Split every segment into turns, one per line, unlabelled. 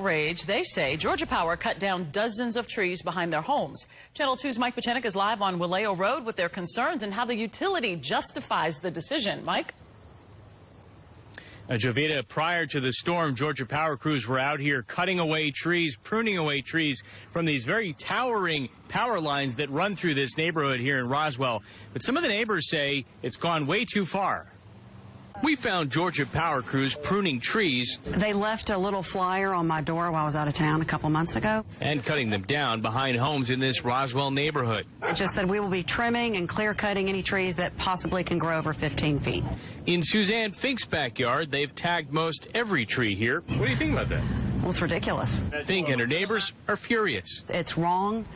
Rage, they say Georgia Power cut down dozens of trees behind their homes. Channel 2's Mike Pachenik is live on Waleo Road with their concerns and how the utility justifies the decision. Mike?
Jovita, prior to the storm, Georgia Power crews were out here cutting away trees, pruning away trees from these very towering power lines that run through this neighborhood here in Roswell. But some of the neighbors say it's gone way too far. We found Georgia Power crews pruning trees.
They left a little flyer on my door while I was out of town a couple months ago.
And cutting them down behind homes in this Roswell neighborhood.
It just said we will be trimming and clear cutting any trees that possibly can grow over 15 feet.
In Suzanne Fink's backyard, they've tagged most every tree here. What do you think about that?
Well, it's ridiculous.
Fink and her neighbors are furious.
It's wrong.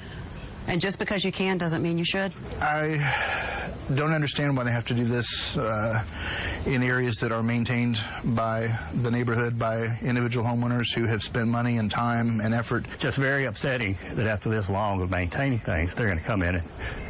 And just because you can doesn't mean you should.
I don't understand why they have to do this in areas that are maintained by the neighborhood, by individual homeowners who have spent money and time and effort.
It's just very upsetting that after this long of maintaining things, they're going to come in and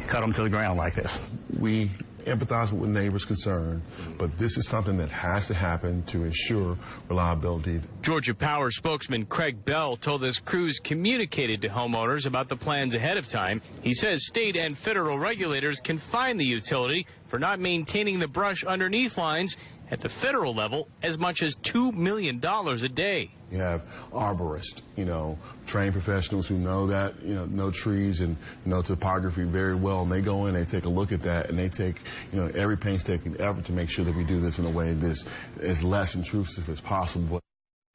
cut them to the ground like this.
We empathize with neighbors' concern, but this is something that has to happen to ensure reliability.
Georgia Power spokesman Craig Bell told us crews communicated to homeowners about the plans ahead of time. He says state and federal regulators can fine the utility for not maintaining the brush underneath lines at the federal level as much as $2 million a day.
You have arborists, trained professionals who know that, know trees and know topography very well, and they go in, they take a look at that, and they take, every painstaking effort to make sure that we do this in a way that's as less intrusive as possible.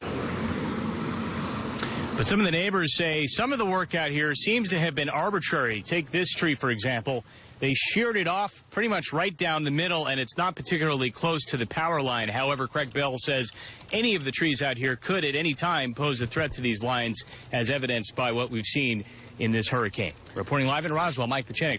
But some of the neighbors say some of the work out here seems to have been arbitrary. Take this tree, for example. They sheared it off pretty much right down the middle, and it's not particularly close to the power line. However, Craig Bell says any of the trees out here could at any time pose a threat to these lines, as evidenced by what we've seen in this hurricane. Reporting live in Roswell, Mike Pachenik.